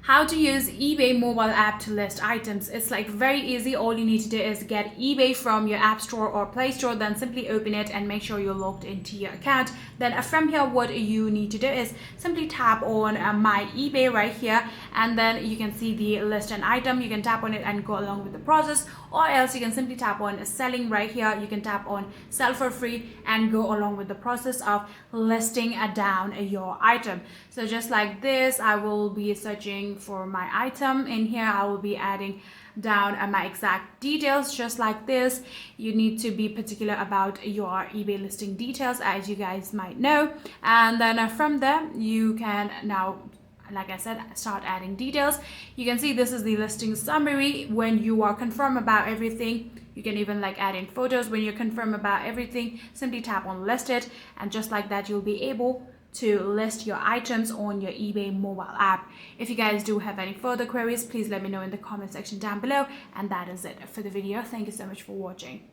How to use eBay mobile app to list items. It's like very easy. All you need to do is get eBay from your app store or Play Store, then simply open it and make sure you're logged into your account. Then from here, what you need to do is simply tap on my eBay right here, and then you can see the list an item. You can tap on it and go along with the process, or else you can simply tap on selling right here. You can tap on sell for free and go along with the process of listing down your item. So just like this, I will be searching for my item. In here I will be adding down my exact details. Just like this, you need to be particular about your eBay listing details, as you guys might know, and then from there you can now, like I said, start adding details. You can see this is the listing summary. When you are confirmed about everything, you can even like add in photos. When you're confirmed about everything, simply tap on list it, and just like that you'll be able to list your items on your eBay mobile app. If you guys do have any further queries, please let me know in the comment section down below. And that is it for the video. Thank you so much for watching.